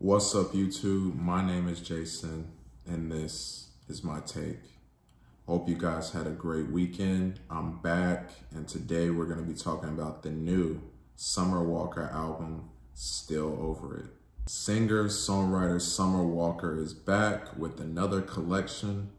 What's up, YouTube? My name is Jason, and this is my take. Hope you guys had a great weekend. I'm back, and today we're going to be talking about the new Summer Walker album, Still Over It. Singer-songwriter Summer Walker is back with another collection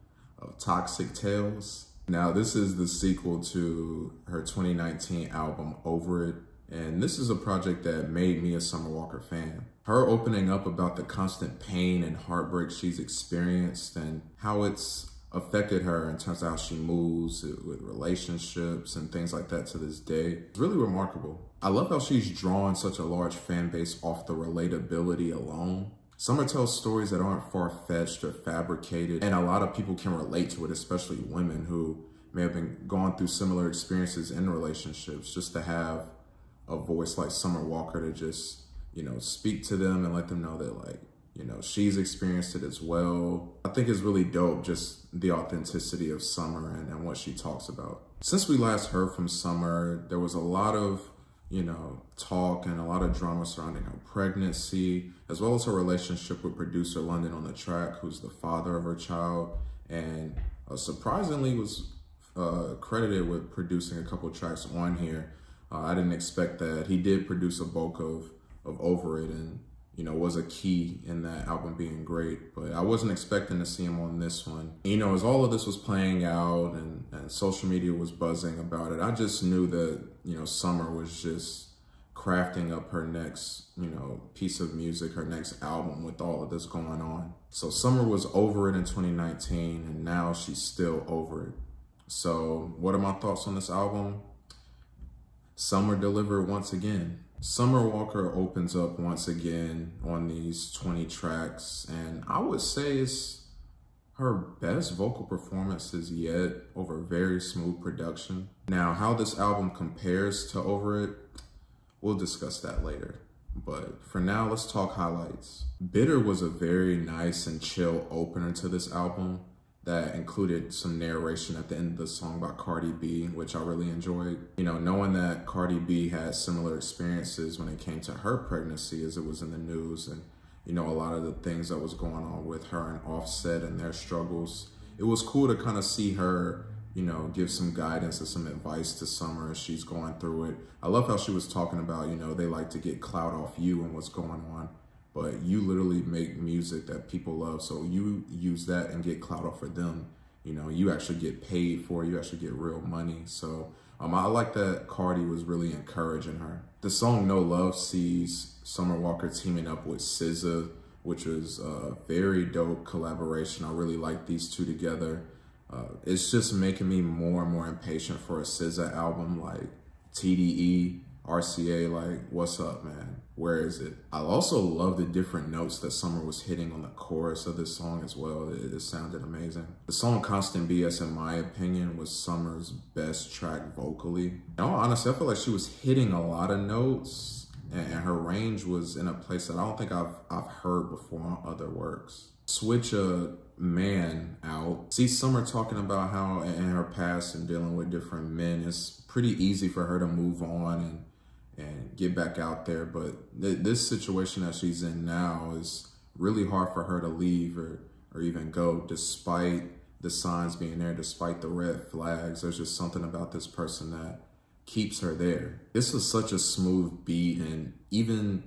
of Toxic Tales. Now, this is the sequel to her 2019 album, Over It. And this is a project that made me a Summer Walker fan. Her opening up about the constant pain and heartbreak she's experienced and how it's affected her in terms of how she moves with relationships and things like that to this day. It's really remarkable. I love how she's drawn such a large fan base off the relatability alone. Summer tells stories that aren't far-fetched or fabricated, and a lot of people can relate to it, especially women who may have been going through similar experiences in relationships. Just to have a voice like Summer Walker to just, speak to them and let them know that, she's experienced it as well. I think it's really dope, just the authenticity of Summer and what she talks about. Since we last heard from Summer, there was a lot of, talk and a lot of drama surrounding her pregnancy, as well as her relationship with producer London on the track, who's the father of her child, and surprisingly was credited with producing a couple tracks on here. I didn't expect that. He did produce a bulk of Over It and, was a key in that album being great, but I wasn't expecting to see him on this one. As all of this was playing out and social media was buzzing about it, I just knew that, Summer was just crafting up her next, piece of music, her next album with all of this going on. So Summer was over it in 2019 and now she's still over it. So what are my thoughts on this album? Summer delivered once again. Summer Walker opens up once again on these 20 tracks, and I would say it's her best vocal performances yet over very smooth production. Now, how this album compares to Over It, we'll discuss that later. But for now, let's talk highlights. Bitter was a very nice and chill opener to this album that included some narration at the end of the song by Cardi B, which I really enjoyed. Knowing that Cardi B had similar experiences when it came to her pregnancy as it was in the news, and, a lot of the things that was going on with her and Offset and their struggles. It was cool to kind of see her, give some guidance and some advice to Summer as she's going through it. I love how she was talking about, they like to get clout off you and what's going on, but you literally make music that people love. So you use that and get clout off for them. You actually get paid for it. You actually get real money. So I like that Cardi was really encouraging her. The song No Love sees Summer Walker teaming up with SZA, which was a very dope collaboration. I really like these two together. It's just making me more and more impatient for a SZA album like TDE, RCA, like, what's up, man? Where is it? I also love the different notes that Summer was hitting on the chorus of this song as well. It sounded amazing. The song Constant BS, in my opinion, was Summer's best track vocally. In all honesty, I feel like she was hitting a lot of notes and her range was in a place that I don't think I've heard before on other works. Switch a man out. See Summer talking about how in her past and dealing with different men, it's pretty easy for her to move on and get back out there. But this situation that she's in now is really hard for her to leave or even go, despite the signs being there, despite the red flags. There's just something about this person that keeps her there. This was such a smooth beat, and even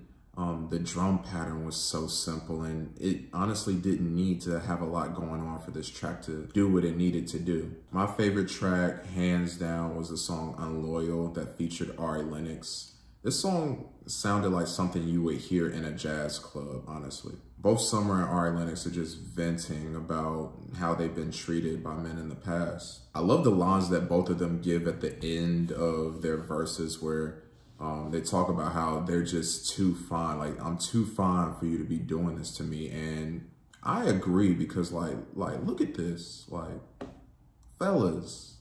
the drum pattern was so simple, and it honestly didn't need to have a lot going on for this track to do what it needed to do. My favorite track, hands down, was the song Unloyal that featured Lennox. This song sounded like something you would hear in a jazz club, honestly. Both Summer and Lennox are just venting about how they've been treated by men in the past. I love the lines that both of them give at the end of their verses where they talk about how they're just too fine. Like, I'm too fine for you to be doing this to me. And I agree, because like look at this. Like, fellas,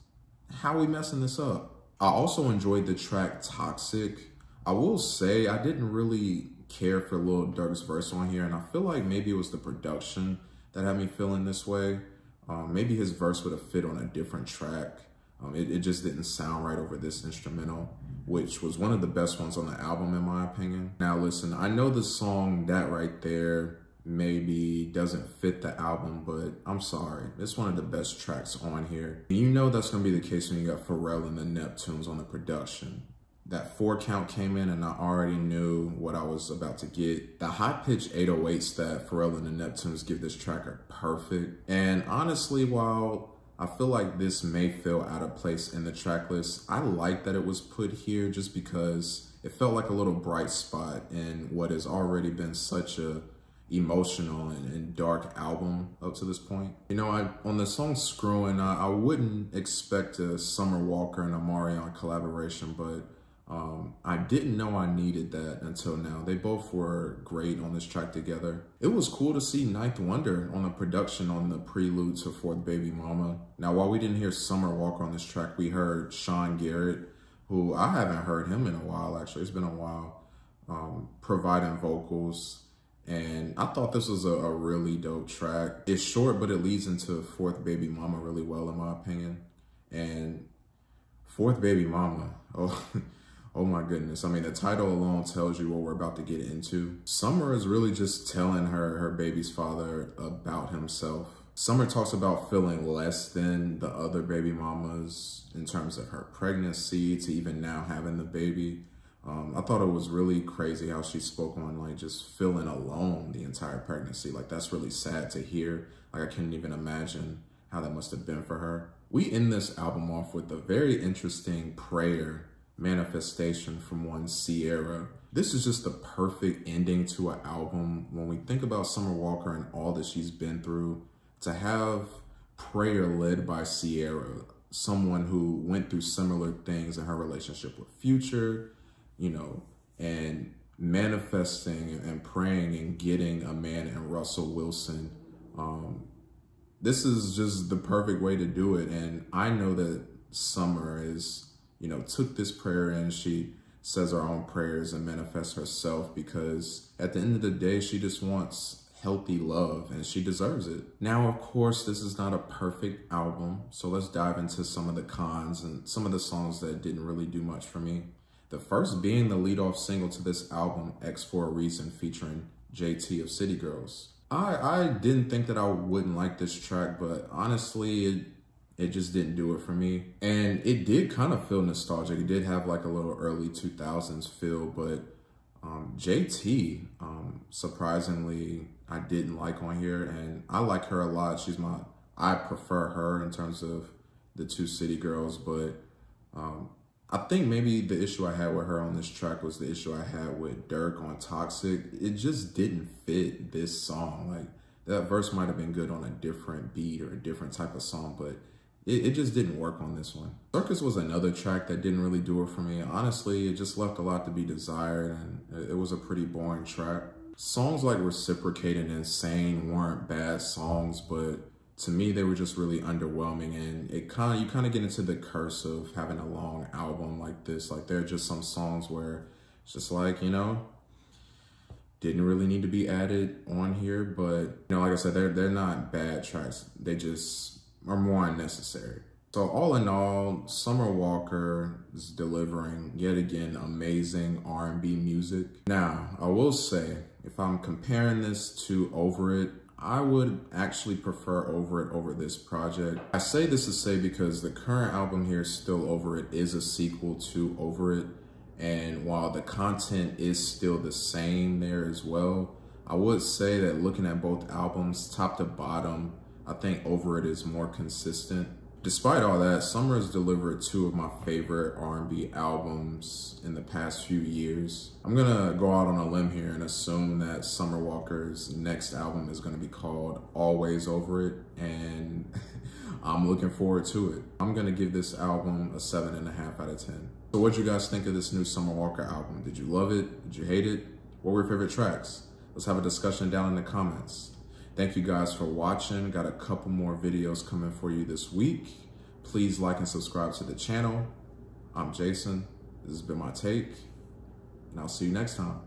how we messing this up? I also enjoyed the track Toxic. I will say I didn't really care for Lil Durk's verse on here, and I feel like maybe it was the production that had me feeling this way. Maybe his verse would have fit on a different track. It just didn't sound right over this instrumental. which was one of the best ones on the album in my opinion. Now listen, I know the song That Right There maybe doesn't fit the album, but I'm sorry, it's one of the best tracks on here. And you know that's gonna be the case when you got Pharrell and the Neptunes on the production. That 4 count came in and I already knew what I was about to get. The high-pitched 808s that Pharrell and the Neptunes give this track are perfect. And honestly, while I feel like this may feel out of place in the track list, I like that it was put here just because it felt like a little bright spot in what has already been such a emotional and dark album up to this point. You know, on the song Screwin, I wouldn't expect a Summer Walker and Omarion collaboration, but I didn't know I needed that until now. They both were great on this track together. It was cool to see Ninth Wonder on the production on the Prelude to Fourth Baby Mama. Now, while we didn't hear Summer Walker on this track, we heard Sean Garrett, who I haven't heard him in a while, actually. It's been a while, providing vocals. And I thought this was a really dope track. It's short, but it leads into Fourth Baby Mama really well, in my opinion. And Fourth Baby Mama, oh my goodness. I mean, the title alone tells you what we're about to get into. Summer is really just telling her baby's father about himself. Summer talks about feeling less than the other baby mamas in terms of her pregnancy to even now having the baby. I thought it was really crazy how she spoke on like just feeling alone the entire pregnancy. Like that's really sad to hear. Like I couldn't even imagine how that must have been for her. We end this album off with a very interesting prayer manifestation from one Sierra. This is just the perfect ending to an album. When we think about Summer Walker and all that she's been through, to have prayer led by Sierra, someone who went through similar things in her relationship with Future, you know, and manifesting and praying and getting a man in Russell Wilson. This is just the perfect way to do it. And I know that Summer is, you know, took this prayer and she says her own prayers and manifests herself because at the end of the day, she just wants healthy love and she deserves it. Now, of course, this is not a perfect album. So let's dive into some of the cons and some of the songs that didn't really do much for me. The first being the lead-off single to this album, X for a Reason, featuring JT of City Girls. I didn't think that I wouldn't like this track, but honestly, it just didn't do it for me. And it did kind of feel nostalgic. It did have like a little early 2000s feel, but JT, surprisingly, I didn't like on here. And I like her a lot. I prefer her in terms of the two City Girls, but I think maybe the issue I had with her on this track was the issue I had with Durk on Toxic. It just didn't fit this song. Like that verse might have been good on a different beat or a different type of song, but it just didn't work on this one. Circus was another track that didn't really do it for me. Honestly, it just left a lot to be desired and it was a pretty boring track. Songs like Reciprocate and Insane weren't bad songs, but to me, they were just really underwhelming, and you kind of get into the curse of having a long album like this. Like there are just some songs where it's just like, you know, didn't really need to be added on here, but you know, like I said, they're not bad tracks. They just are more unnecessary. So all in all, Summer Walker is delivering yet again amazing R&B music. Now, I will say, if I'm comparing this to Over It, I would actually prefer Over It over this project. I say this to say because the current album here, Still Over It, is a sequel to Over It. And while the content is still the same there as well, I would say that looking at both albums, top to bottom, I think Over It is more consistent. Despite all that, Summer has delivered two of my favorite R&B albums in the past few years. I'm gonna go out on a limb here and assume that Summer Walker's next album is gonna be called Always Over It, and I'm looking forward to it. I'm gonna give this album a 7.5 out of 10. So what'd you guys think of this new Summer Walker album? Did you love it? Did you hate it? What were your favorite tracks? Let's have a discussion down in the comments. Thank you guys for watching. Got a couple more videos coming for you this week. Please like and subscribe to the channel. I'm Jason. This has been my take, and I'll see you next time.